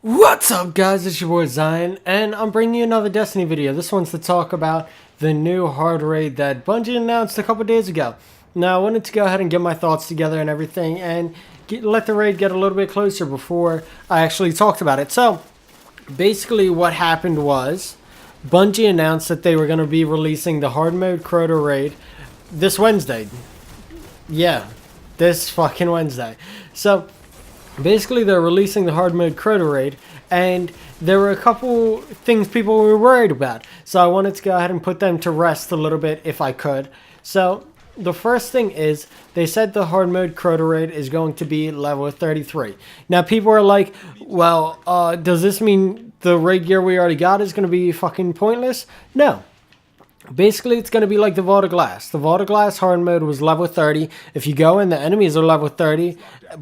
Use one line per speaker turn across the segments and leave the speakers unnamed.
What's up, guys? It's your boy Zion, and I'm bringing you another Destiny video. This one's to talk about the new hard raid that Bungie announced a couple days ago. Now, I wanted to go ahead and get my thoughts together and everything, and let the raid get a little bit closer before I actually talked about it. So, basically what happened was Bungie announced that they were going to be releasing the hard mode Crota raid this Wednesday. Yeah, this fucking Wednesday. So, basically, they're releasing the hard mode Crota raid, and there were a couple things people were worried about. So I wanted to go ahead and put them to rest a little bit if I could. So the first thing is they said the hard mode Crota raid is going to be level 33. Now people are like, well, does this mean the raid gear we already got is going to be fucking pointless? No. Basically, it's going to be like the Vault of Glass. The Vault of Glass hard mode was level 30. If you go in, the enemies are level 30,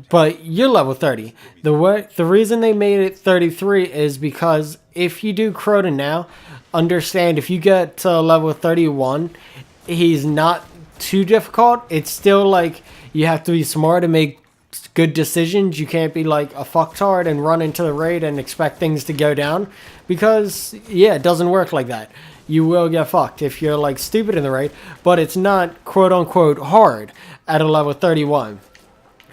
but you're level 30. The reason they made it 33 is because if you do Crota now, understand if you get to level 31, he's not too difficult. It's still like you have to be smart and make good decisions. You can't be like a fucktard and run into the raid and expect things to go down, because yeah, it doesn't work like that. You will get fucked if you're like stupid in the raid, but it's not quote unquote hard at a level 31.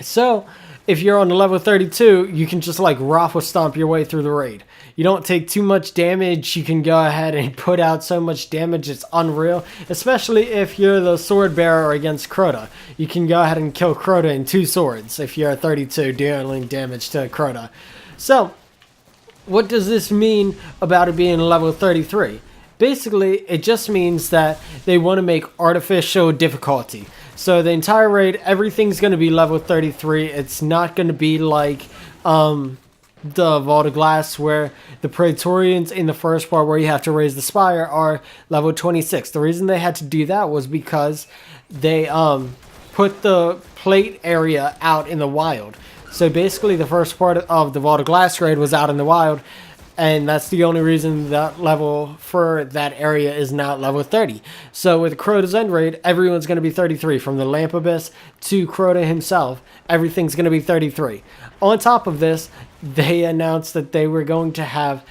So if you're on the level 32, you can just like raffle stomp your way through the raid. You don't take too much damage. You can go ahead and put out so much damage, it's unreal. Especially if you're the sword bearer against Crota. You can go ahead and kill Crota in 2 swords if you're 32 dealing damage to Crota. So what does this mean about it being level 33? Basically, it just means that they want to make artificial difficulty. So the entire raid, everything's going to be level 33. It's not going to be like the Vault of Glass, where the Praetorians in the first part where you have to raise the spire are level 26. The reason they had to do that was because they put the plate area out in the wild. So basically the first part of the Vault of Glass raid was out in the wild, and that's the only reason that level for that area is not level 30. So with Crota's end raid, everyone's going to be 33. From the Lamp Abyss to Crota himself, everything's going to be 33. On top of this, they announced that they were going to have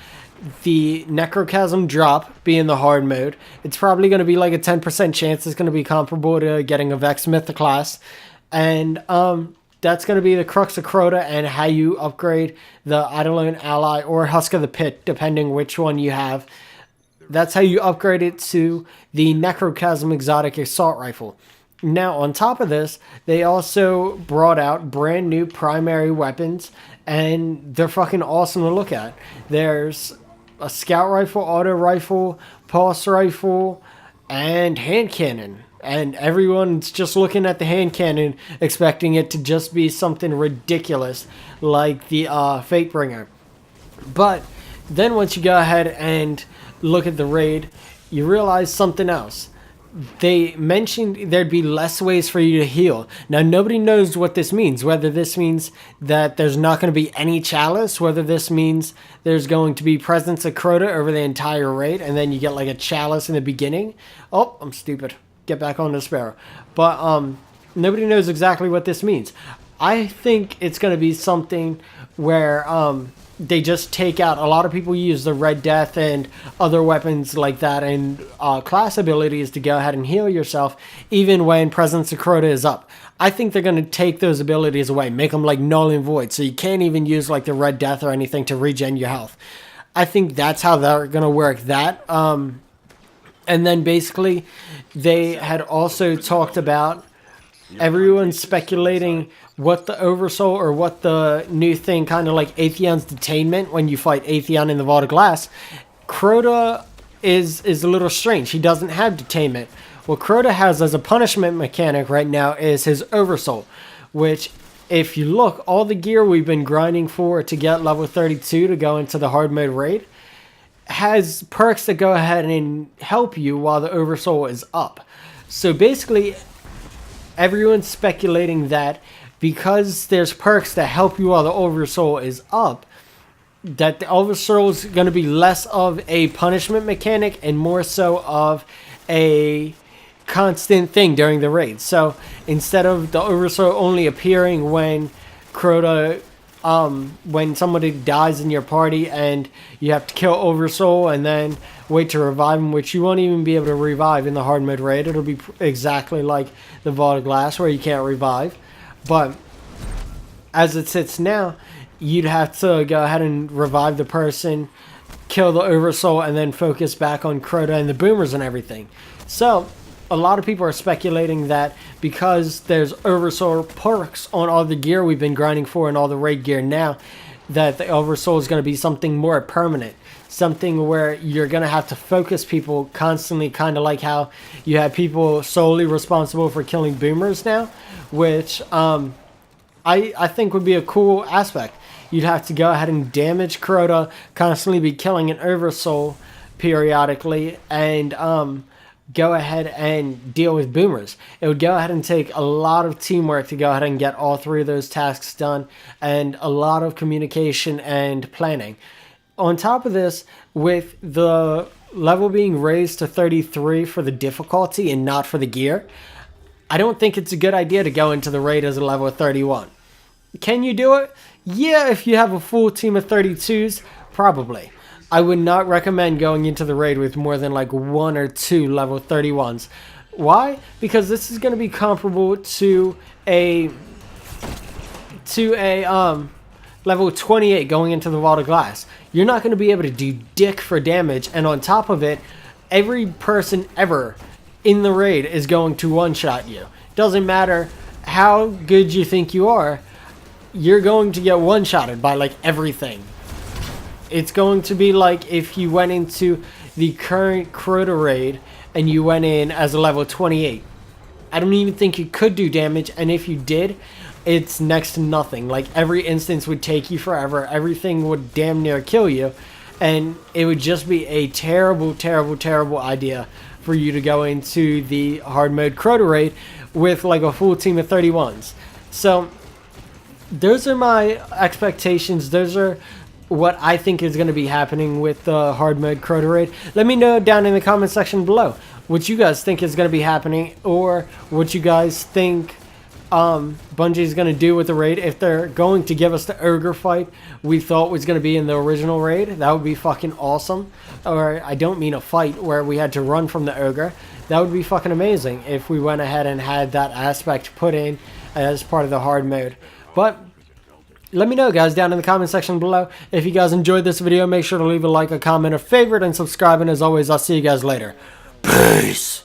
the Necrochasm drop be in the hard mode. It's probably going to be like a 10% chance it's going to be comparable to getting a Vex Myth class. And that's going to be the crux of Crota and how you upgrade the Eidolon Ally or Husk of the Pit, depending which one you have. That's how you upgrade it to the Necrochasm Exotic Assault Rifle. Now, on top of this, they also brought out brand new primary weapons, and they're fucking awesome to look at. There's a Scout Rifle, Auto Rifle, Pulse Rifle, and Hand Cannon. And everyone's just looking at the hand cannon, expecting it to just be something ridiculous like the Fatebringer. But then once you go ahead and look at the raid, you realize something else. They mentioned there'd be less ways for you to heal. Now, nobody knows what this means. Whether this means that there's not going to be any chalice, whether this means there's going to be presence of Crota over the entire raid, and then you get like a chalice in the beginning. Oh, I'm stupid. Get back on the Sparrow. But nobody knows exactly what this means. I think it's going to be something where they just take out. A lot of people use the Red Death and other weapons like that and class abilities to go ahead and heal yourself even when Presence of Crota is up. I think they're going to take those abilities away, make them like null and void, so you can't even use like the Red Death or anything to regen your health. I think that's how they're going to work that. And then basically, they had also talked about everyone speculating what the Oversoul or what the new thing, kind of like Atheon's Detainment when you fight Atheon in the Vault of Glass. Crota is a little strange. He doesn't have Detainment. What Crota has as a punishment mechanic right now is his Oversoul, which, if you look, all the gear we've been grinding for to get level 32 to go into the hard mode raid has perks that go ahead and help you while the Oversoul is up. So basically, everyone's speculating that because there's perks that help you while the Oversoul is up, that the Oversoul is going to be less of a punishment mechanic and more so of a constant thing during the raid. So instead of the Oversoul only appearing when Crota when somebody dies in your party and you have to kill Oversoul and then wait to revive him, which you won't even be able to revive in the hard mode raid. It'll be exactly like the Vault of Glass where you can't revive. But as it sits now, you'd have to go ahead and revive the person, kill the Oversoul, and then focus back on Crota and the boomers and everything. So a lot of people are speculating that because there's Oversoul perks on all the gear we've been grinding for and all the raid gear now, that the Oversoul is going to be something more permanent. Something where you're going to have to focus people constantly, kind of like how you have people solely responsible for killing boomers now, which I think would be a cool aspect. You'd have to go ahead and damage Crota, constantly be killing an Oversoul periodically, and go ahead and deal with boomers. It would go ahead and take a lot of teamwork to go ahead and get all three of those tasks done, and a lot of communication and planning. On top of this, with the level being raised to 33 for the difficulty and not for the gear, I don't think it's a good idea to go into the raid as a level 31. Can you do it? Yeah, if you have a full team of 32s, probably. I would not recommend going into the raid with more than like 1 or 2 level 31s. Why? Because this is going to be comparable to a level 28 going into the Vault of Glass. You're not going to be able to do dick for damage, and on top of it, every person ever in the raid is going to one-shot you. Doesn't matter how good you think you are, you're going to get one-shotted by like everything. It's going to be like if you went into the current Crota raid and you went in as a level 28. I don't even think you could do damage, and if you did, it's next to nothing. Like, every instance would take you forever, everything would damn near kill you, and it would just be a terrible, terrible, terrible idea for you to go into the hard mode Crota raid with like a full team of 31s. So those are my expectations. Those are what I think is going to be happening with the hard mode Crota raid. Let me know down in the comment section below what you guys think is going to be happening, or what you guys think Bungie is going to do with the raid. If they're going to give us the ogre fight we thought was going to be in the original raid, that would be fucking awesome. Or, I don't mean a fight where we had to run from the ogre. That would be fucking amazing if we went ahead and had that aspect put in as part of the hard mode. But let me know, guys, down in the comment section below. If you guys enjoyed this video, make sure to leave a like, a comment, a favorite, and subscribe. And as always, I'll see you guys later. Peace!